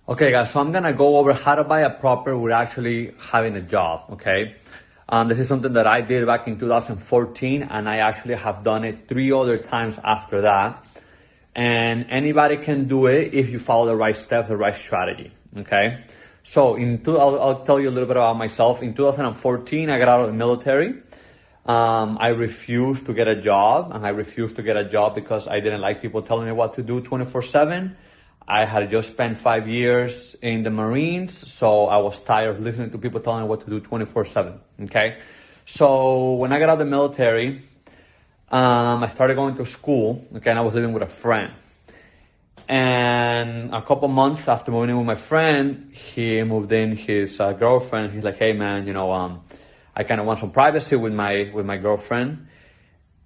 Okay, guys, so I'm gonna go over how to buy a property without actually having a job, okay? This is something that I did back in 2014, and I actually have done it 3 other times after that. And anybody can do it if you follow the right steps, the right strategy, okay? So I'll tell you a little bit about myself. In 2014, I got out of the military. I refused to get a job, and I refused to get a job because I didn't like people telling me what to do 24/7. I had just spent 5 years in the Marines, so I was tired of listening to people telling me what to do 24/7, okay? So when I got out of the military, I started going to school, okay, and I was living with a friend. And a couple months after moving in with my friend, he moved in his girlfriend. He's like, hey man, I kind of want some privacy with my girlfriend.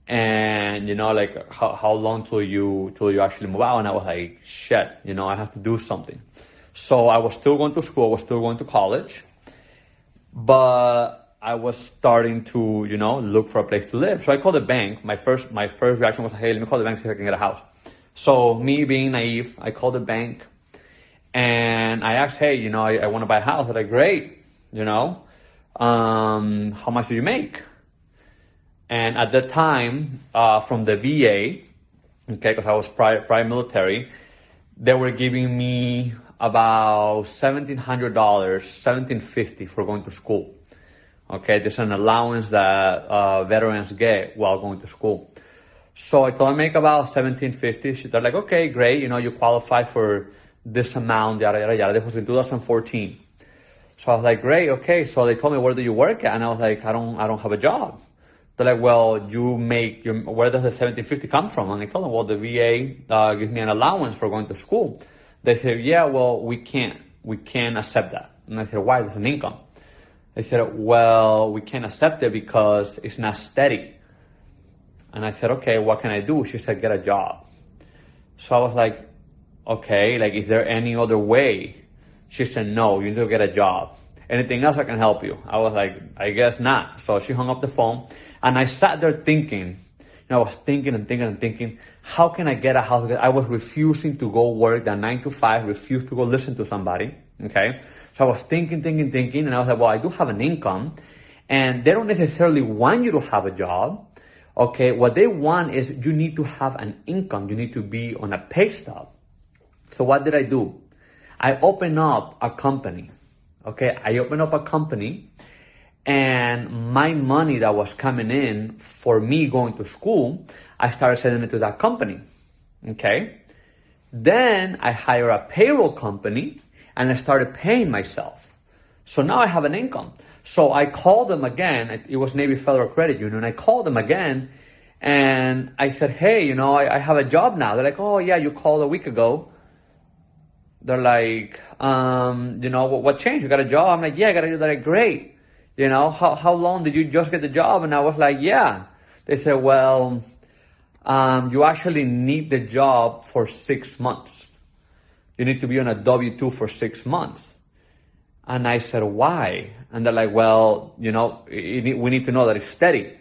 And like how long till you actually move out? And I was like, shit, I have to do something. So I was still going to school, I was still going to college, but I was starting to, look for a place to live. So I called the bank. My first reaction was, hey, let me call the bank, see if I can get a house. So me being naive, I called the bank and I asked, hey, I want to buy a house. They're like, great, how much do you make? And at that time, from the VA, okay, because I was prior military, they were giving me about $1,700, $1,750 for going to school. Okay, there's an allowance that veterans get while going to school. So I told them I make about $1,750. They're like, okay, great, you qualify for this amount, yada, yada, yada. This was in 2014. So I was like, great, okay. So they told me, where do you work at? And I was like, I don't have a job. They're like, well, where does the $1,750 come from? And I told them, well, the VA gives me an allowance for going to school. They said, yeah, well, we can't accept that. And I said, why? There's an income. They said, well, we can't accept it because it's not steady. And I said, okay, what can I do? She said, get a job. So I was like, okay, is there any other way? She said, no, you need to get a job. Anything else I can help you? I was like, I guess not. So she hung up the phone. And I sat there thinking, I was thinking and thinking and thinking, how can I get a house? Because I was refusing to go work that 9 to 5, refused to go listen to somebody, okay? So I was thinking, and I was like, well, I do have an income, and they don't necessarily want you to have a job, okay? What they want is you need to have an income. You need to be on a pay stub. So what did I do? I opened up a company, okay? I opened up a company, and my money that was coming in for me going to school, I started sending it to that company, okay? Then I hired a payroll company and I started paying myself. So now I have an income. So I called them again. It was Navy Federal Credit Union. I called them again and I said, hey, I have a job now. They're like, oh yeah, you called a week ago. They're like, what changed? You got a job? I'm like, yeah, I got a job. They're like, great. How long did you just get the job? And I was like, yeah. They said, well, you actually need the job for 6 months. You need to be on a W-2 for 6 months. And I said, why? And they're like, well, we need to know that it's steady.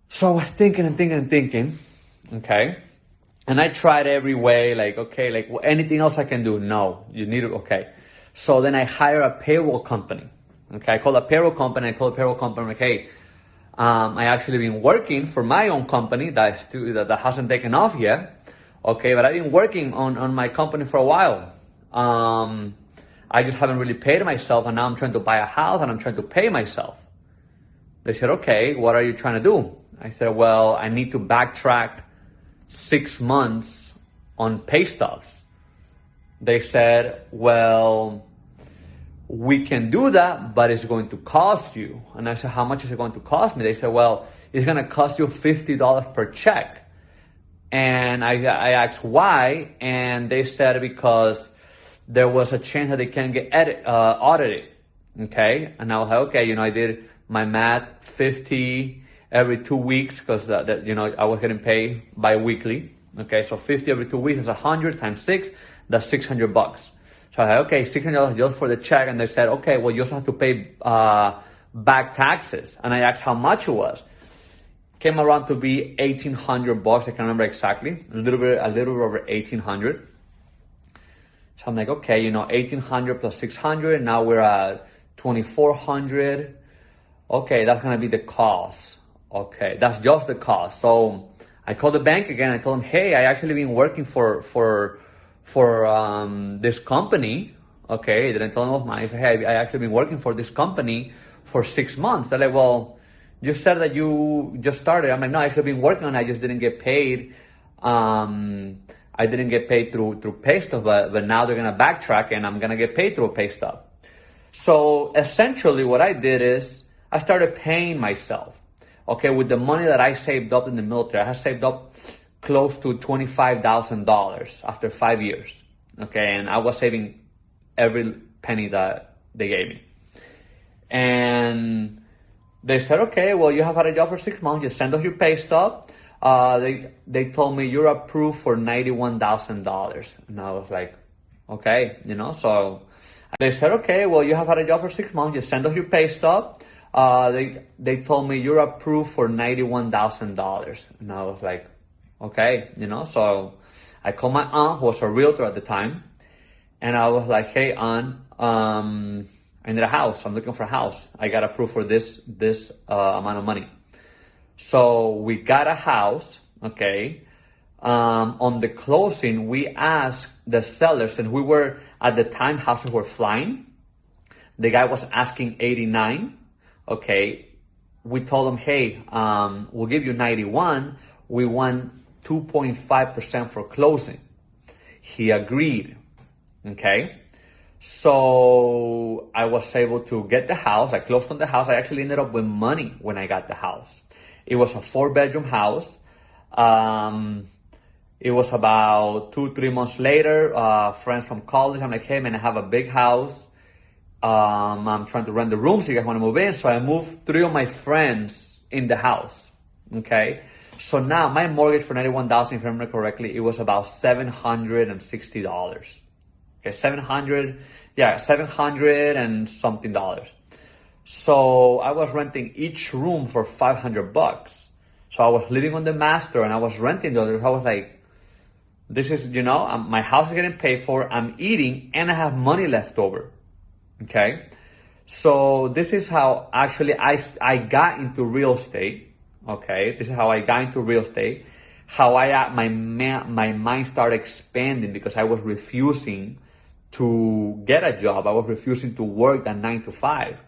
So I was thinking, okay. And I tried every way, anything else I can do? No, you need it, okay. So then I hired a payroll company. Okay, I called a payroll company. I told the payroll company, hey, I actually been working for my own company that hasn't taken off yet. Okay, but I've been working on my company for a while. I just haven't really paid myself, and now I'm trying to buy a house and I'm trying to pay myself. They said, okay, what are you trying to do? I said, well, I need to backtrack 6 months on pay stubs. They said, well, we can do that, but it's going to cost you. And I said, how much is it going to cost me? They said, well, it's going to cost you $50 per check. And I asked why, and they said because there was a chance that they can get audited. Okay, and I was like, okay, I did my math, 50 every 2 weeks, because I was getting paid bi-weekly. Okay, so 50 every 2 weeks is 100 times 6, that's $600. So I said, okay, $600 just for the check. And they said, okay, well, you also have to pay back taxes. And I asked how much it was. Came around to be $1,800. I can't remember exactly. A little bit over $1,800. So I'm like, okay, 1,800 plus 600. Now we're at 2,400. Okay, that's gonna be the cost. Okay, that's just the cost. So I called the bank again. I told them, hey, I actually been working for this company. Okay, then I told them of mine. I said, hey, I actually been working for this company for 6 months. They're like, well, you said that you just started. I'm like, no, I actually been working on it. I just didn't get paid. I didn't get paid through Paystub, but now they're gonna backtrack and I'm gonna get paid through Paystub. So essentially what I did is I started paying myself, okay, with the money that I saved up in the military. I had saved up close to $25,000 after 5 years, okay, and I was saving every penny that they gave me. And they said, okay, well, you have had a job for 6 months. Just send us your pay stub. They told me you're approved for $91,000. And I was like, okay, so they said, okay, well, you have had a job for 6 months. Just send us your pay stub. They told me you're approved for $91,000. And I was like, okay, so I called my aunt, who was a realtor at the time. And I was like, hey, aunt, I need a house. I'm looking for a house. I got approved for this amount of money. So we got a house, okay. On the closing, we asked the sellers, and we were, at the time, houses were flying. The guy was asking 89, okay. We told him, hey, we'll give you 91. We want 2.5% for closing. He agreed, okay. So I was able to get the house. I closed on the house. I actually ended up with money when I got the house. It was a 4-bedroom house. It was about 2-3 months later, friends from college. I'm like, hey man, I have a big house. I'm trying to rent the room, so you guys want to move in? So I moved 3 of my friends in the house. Okay. So now my mortgage for $91,000, if I remember correctly, it was about $760. Okay, 700 and something dollars. So I was renting each room for $500. So I was living on the master and I was renting the other. I was like, this is, my house is getting paid for, I'm eating, and I have money left over. Okay. So this is how actually I got into real estate. Okay. This is how I got into real estate. How my mind started expanding because I was refusing to get a job. I was refusing to work a 9 to 5.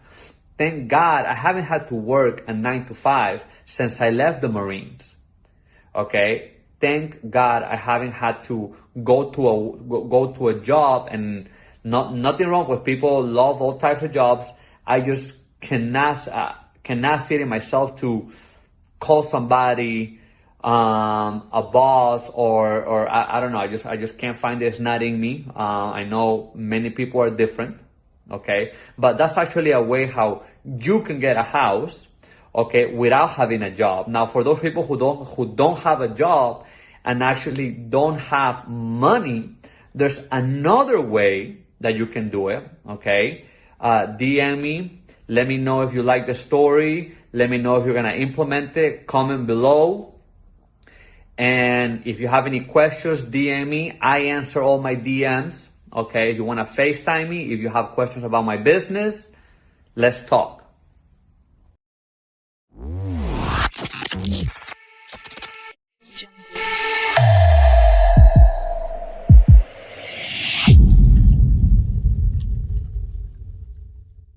Thank God I haven't had to work a 9 to 5 since I left the Marines. Okay. Thank God I haven't had to go to a job, and nothing wrong with people love all types of jobs. I just cannot see it in myself to call somebody a boss or I don't know. I just can't find it. It's not in me. I know many people are different. Okay. But that's actually a way how you can get a house, okay, without having a job. Now, for those people who don't have a job and actually don't have money, there's another way that you can do it. Okay. DM me. Let me know if you like the story. Let me know if you're going to implement it. Comment below. And if you have any questions, DM me. I answer all my DMs. Okay. If you want to FaceTime me, if you have questions about my business, let's talk.